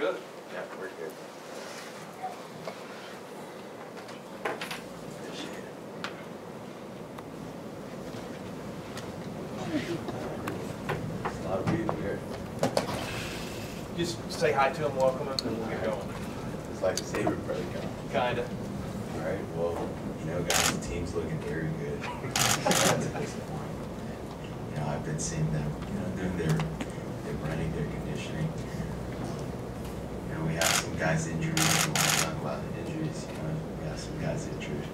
good? Yeah, we're good. Appreciate it. There's a lot of people here. Just say hi to him, welcome him, and we'll get going. It's like a saber brother guy. Kinda. All right, well, you know, guys, the team's looking very good. You know, I've been seeing them, you know, doing their running, their conditioning. You know, we have some guys injured. We want to talk about the injuries. You know, we have some guys injured.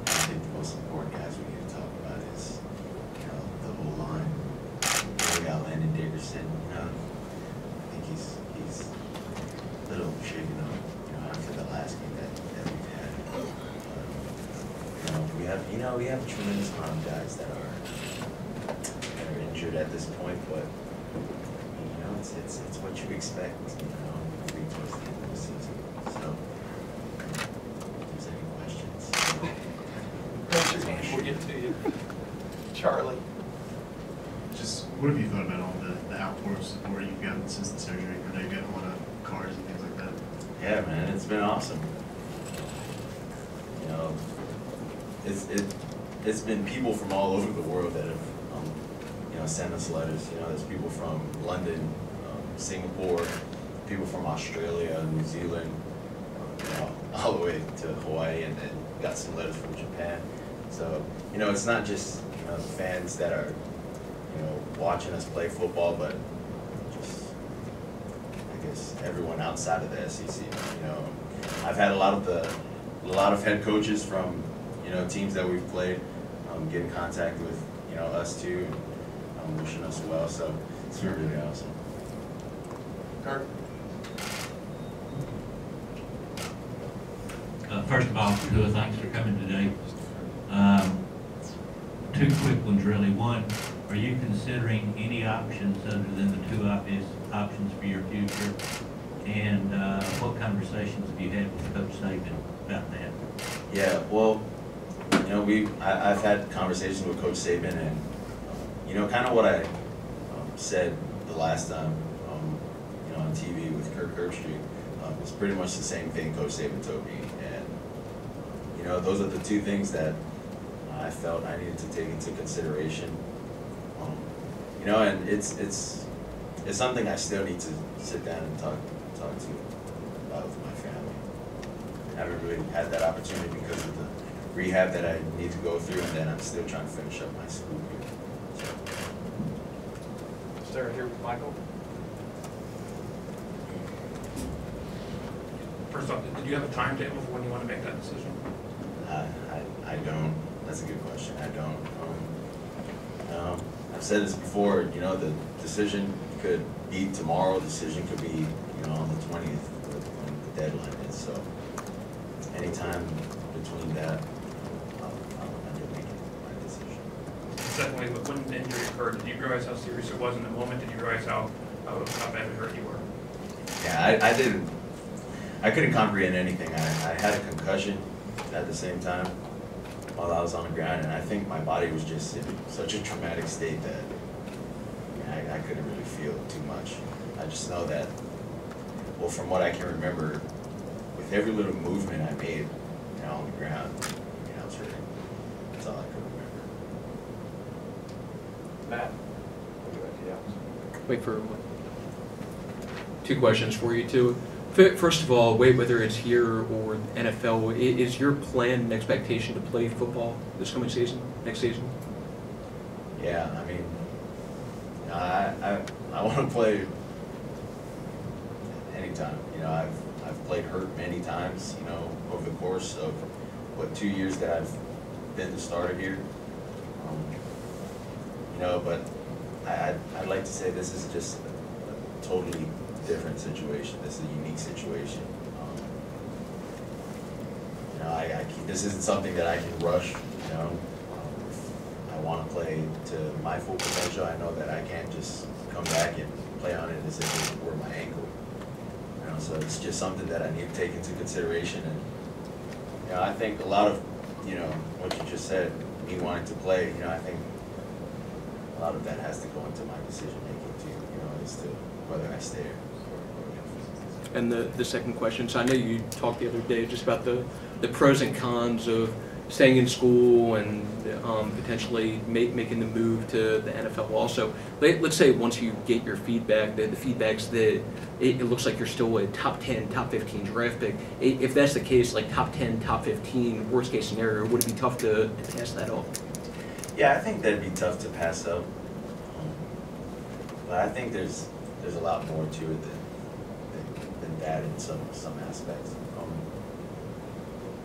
I think the most important guys we need to talk about is, you know, the whole line. You know, we got Landon Dickerson. You know, I think he's a little shaken up. You know, after the last game that we've had. You know, we have a tremendous amount of guys that are injured at this point, but you know, it's what you expect. You know, moving towards the end of the season. So, if there's any questions, We'll get to you, Charlie. Just what have you thought about all the outpour support you've gotten since the surgery? I know you've got a lot of cards and things like that. Yeah, man, it's been awesome. You know, it's been people from all over the world that have you know, sent us letters. You know, there's people from London, Singapore, people from Australia, New Zealand, you know, all the way to Hawaii, and then got some letters from Japan. So, you know, it's not just, you know, fans that are, you know, watching us play football, but just, I guess, everyone outside of the SEC. You know, I've had a lot of head coaches from, you know, teams that we've played get in contact with, you know, us too, and wishing us well. So it's been really awesome. Kurt. First of all, Tua, thanks for coming today. Two quick ones, really. One, are you considering any options other than the two obvious options for your future? And what conversations have you had with Coach Saban about that? Yeah, well, you know, I've had conversations with Coach Saban, and you know, kind of what I said the last time, you know, on TV with Kirk Herbstreit, it's pretty much the same thing Coach Saban told me, and you know, those are the two things that I felt I needed to take into consideration. You know, and it's something I still need to sit down and talk to about with my family. I haven't really had that opportunity because of the rehab that I need to go through, and then I'm still trying to finish up my school year. So. Stay right here with Michael. First off, did you have a timetable for when you want to make that decision? I don't. That's a good question. I don't. I've said this before. You know, the decision could be tomorrow. The decision could be, you know, on the 20th, when the deadline is. So, anytime between that, I'll end up making my decision. Secondly, when the injury occurred, did you realize how serious it was in the moment? Did you realize how bad it hurt you were? Yeah, I didn't. I couldn't comprehend anything. I had a concussion at the same time while I was on the ground, and I think my body was just in such a traumatic state that I couldn't really feel too much. I just know that, well, from what I can remember, with every little movement I made, you know, on the ground, you know, I was hurting. That's all I could remember. Matt? Wait for two questions for you too. First of all, whether it's here or NFL, is your plan and expectation to play football this coming season, next season? Yeah, I mean, I want to play anytime. You know, I've played hurt many times, you know, over the course of, 2 years that I've been the starter here. You know, but I'd like to say this is just a totally different situation. This is a unique situation. You know, this isn't something that I can rush. You know, if I want to play to my full potential, I know that I can't just come back and play on it as if it were my ankle. You know, so it's just something that I need to take into consideration. And you know, I think a lot of, you know, what you just said, me wanting to play. You know, I think a lot of that has to go into my decision making too. You know, as to whether I stay or And the second question, so I know you talked the other day just about the pros and cons of staying in school and potentially making the move to the NFL also. Let's say once you get your feedback, the feedback's that it looks like you're still a top 10, top 15 draft pick. If that's the case, like top 10, top 15, worst case scenario, would it be tough to pass that up? Yeah, I think that'd be tough to pass up. But I think there's a lot more to it than that in some aspects.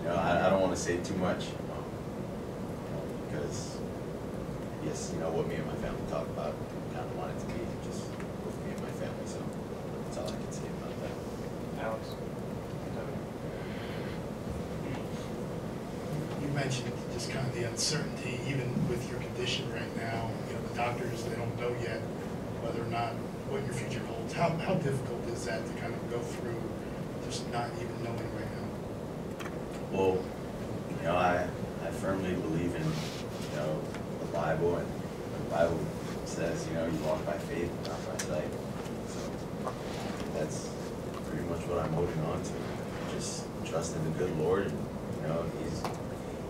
I don't want to say too much, because I guess what me and my family talk about. Kind of want it to be just with me and my family, so that's all I can say about that. Alex? You mentioned just kind of the uncertainty, even with your condition right now. The doctors, they don't know yet whether or not what your future holds. How difficult is that to kind of go through just not even knowing right now? Well, I firmly believe in the Bible, and the Bible says you walk by faith, not by sight. So that's pretty much what I'm holding on to. Just trust in the good Lord, and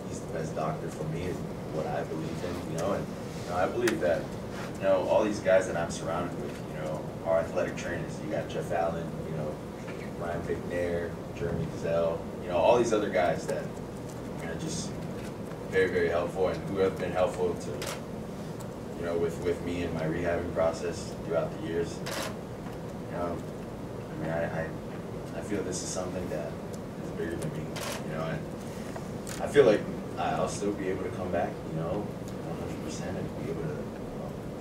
He's the best doctor for me, is what I believe in. And I believe that all these guys that I'm surrounded with, are athletic trainers. You got Jeff Allen, Ryan McNair, Jeremy Gazelle, all these other guys that are just very, very helpful, and who have been helpful to, with me in my rehabbing process throughout the years. I feel this is something that is bigger than me, and I feel like I'll still be able to come back, 100%, and be able to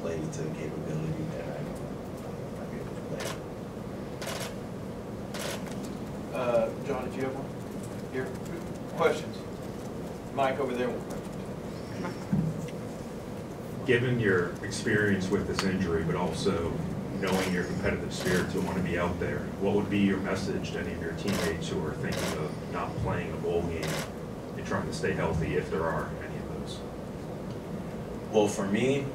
play to the capability that I might be able to play. John, did you have one? Here, questions? Mike over there. Given your experience with this injury, but also knowing your competitive spirit to want to be out there, what would be your message to any of your teammates who are thinking of not playing a bowl game and trying to stay healthy, if there are any of those? Well, for me,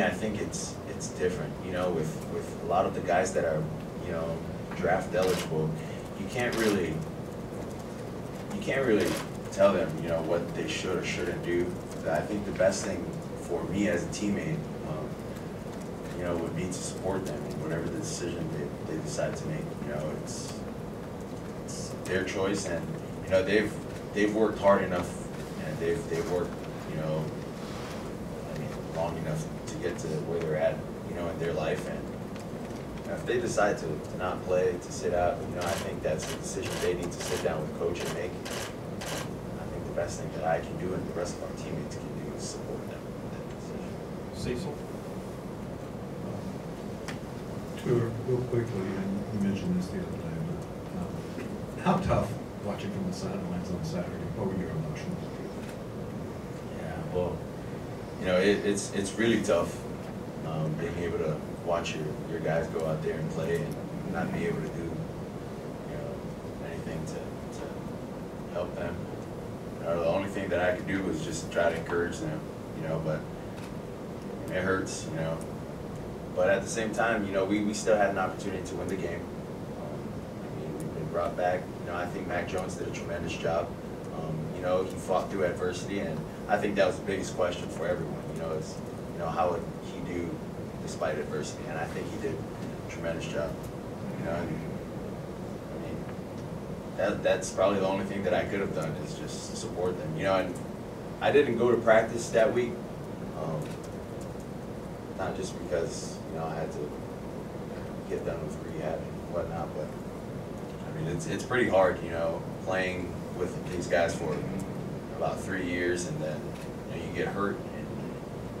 I think it's different. With a lot of the guys that are, draft eligible, you can't really tell them, what they should or shouldn't do. I think the best thing for me as a teammate, would be to support them in whatever the decision they decide to make. It's their choice, and they've worked hard enough, and they've worked long enough to get to where they're at, in their life, and if they decide to not play, to sit out, I think that's a decision they need to sit down with coach and make. I think the best thing that I can do and the rest of our teammates can do is support them in that decision. Cecil? Real quickly, and you mentioned this the other day, but how tough watching from the sidelines on Saturday? What were your emotions? Yeah, well, it's really tough being able to watch your guys go out there and play and not be able to do anything to help them. The only thing that I could do was just try to encourage them, but it hurts, But at the same time, we still had an opportunity to win the game. We've been brought back. I think Mac Jones did a tremendous job. He fought through adversity, and I think that was the biggest question for everyone. Is how would he do despite adversity? And I think he did a tremendous job. That's probably the only thing that I could have done is just support them. And I didn't go to practice that week, not just because I had to get done with rehab and whatnot, but it's pretty hard, playing with these guys for about 3 years, and then you get hurt,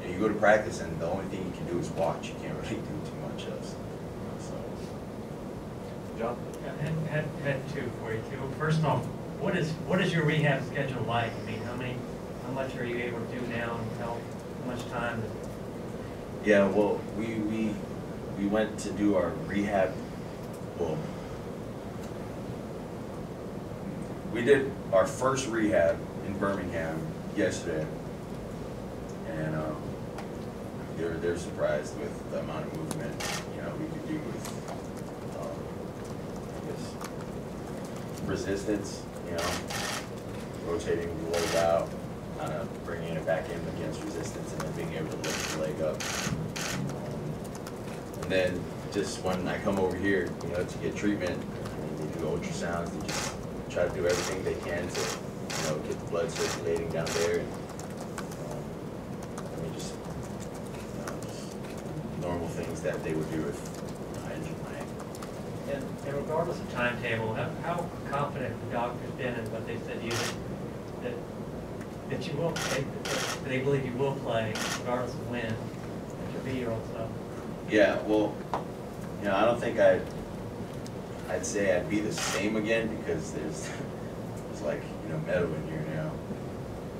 and you go to practice, and the only thing you can do is watch. You can't really do too much else. So, John? Yeah, had two for you too. First off, what is your rehab schedule like? How much are you able to do now, and how much time? yeah, well, we went to do our rehab. Well, we did our first rehab in Birmingham yesterday, and they're surprised with the amount of movement we could do with resistance, rotating the leg out, kind of bringing it back in against resistance, and then being able to lift the leg up. And then just when I come over here, to get treatment, they do ultrasounds, they just try to do everything they can to, get the blood circulating down there. And, just normal things that they would do if I injured my ankle. And regardless of timetable, how confident the doctor's been in what they said to you that you will play, that they believe you will play regardless of when, at your B-year-old stuff? Yeah, well, I don't think I'd say I'd be the same again, because there's like, metal in here now.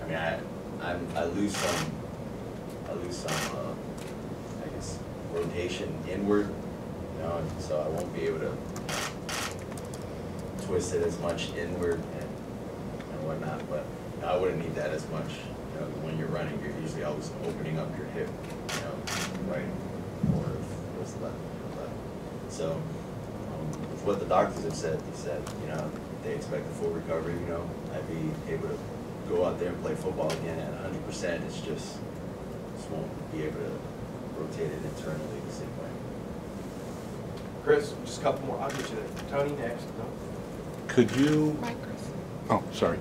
I mean, I lose some, I guess, rotation inward, so I won't be able to twist it as much inward and whatnot, but I wouldn't need that as much. When you're running, you're usually always opening up your hip, right, or if it's left. So, with what the doctors have said, they said, they expect a full recovery, I'd be able to go out there and play football again at 100%. It's just won't be able to rotate it internally the same way. Chris, just a couple more. I'll get you there. Tony, next. No? Could you, oh, sorry.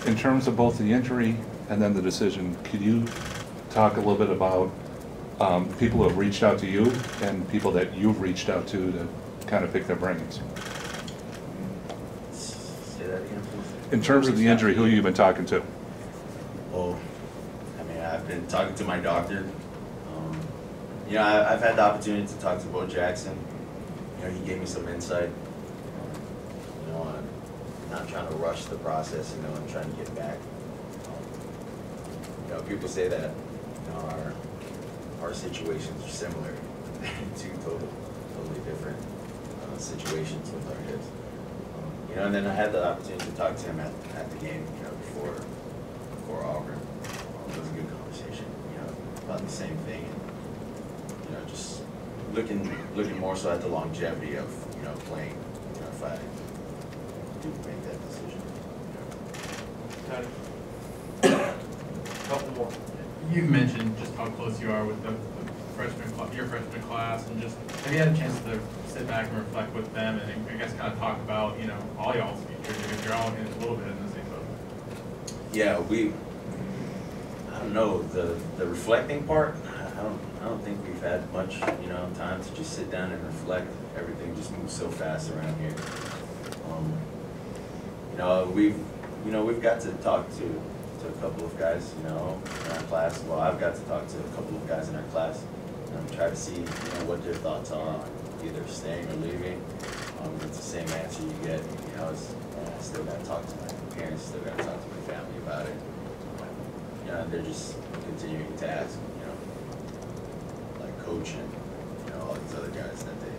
In terms of both the injury and then the decision, could you talk a little bit about people who have reached out to you and people that you've reached out to kind of pick their brains? Say that again, please. In terms of the injury, who you've been talking to? Well, I mean, I've been talking to my doctor. I've had the opportunity to talk to Bo Jackson. He gave me some insight. I'm not trying to rush the process. I'm trying to get back. People say that our situations are similar. Two totally different situations with our hips. And then I had the opportunity to talk to him at the game, before Auburn. It was a good conversation, about the same thing. And, just looking more so at the longevity of, playing, if I do make that decision. Couple more. You've mentioned just how close you are with your freshman class, and just have you had a chance to sit back and reflect with them, and I guess kind of talk about all y'all's futures, because you're all in a little bit in the same boat. Yeah, I don't know, the reflecting part. I don't think we've had much time to just sit down and reflect. Everything just moves so fast around here. We've got to talk to a couple of guys, in our class. Well, I've got to talk to a couple of guys in our class and try to see, what their thoughts are on either staying or leaving. It's the same answer you get, I still got to talk to my parents, still got to talk to my family about it. They're just continuing to ask, like coach and, all these other guys that they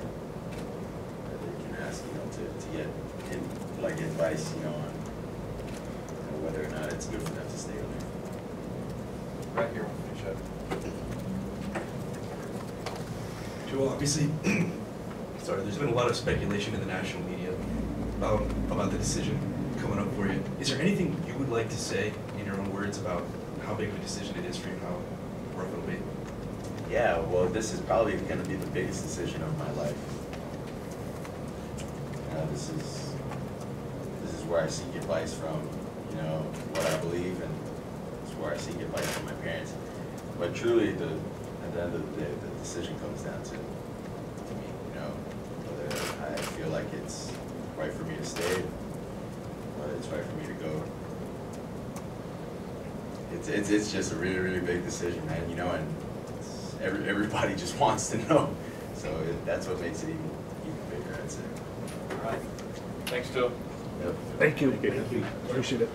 can ask, to get advice, on whether or not it's good for them to stay or leave. Right here, we'll finish up. Joel, obviously, sorry, there's been a lot of speculation in the national media about the decision coming up for you. Is there anything you would like to say in your own words about how big of a decision it is for you and how rough it'll be? Yeah, well, this is probably going to be the biggest decision of my life. This is where I seek advice from, what I believe, and it's where I seek advice from my parents. But truly, at the end of the day, the decision comes down to me, whether I feel like it's right for me to stay, whether it's right for me to go. It's just a really, really big decision, man, and everybody just wants to know. So that's what makes it even bigger, I'd say. All right. Thanks, Joe. Yep. Thank you. Appreciate it.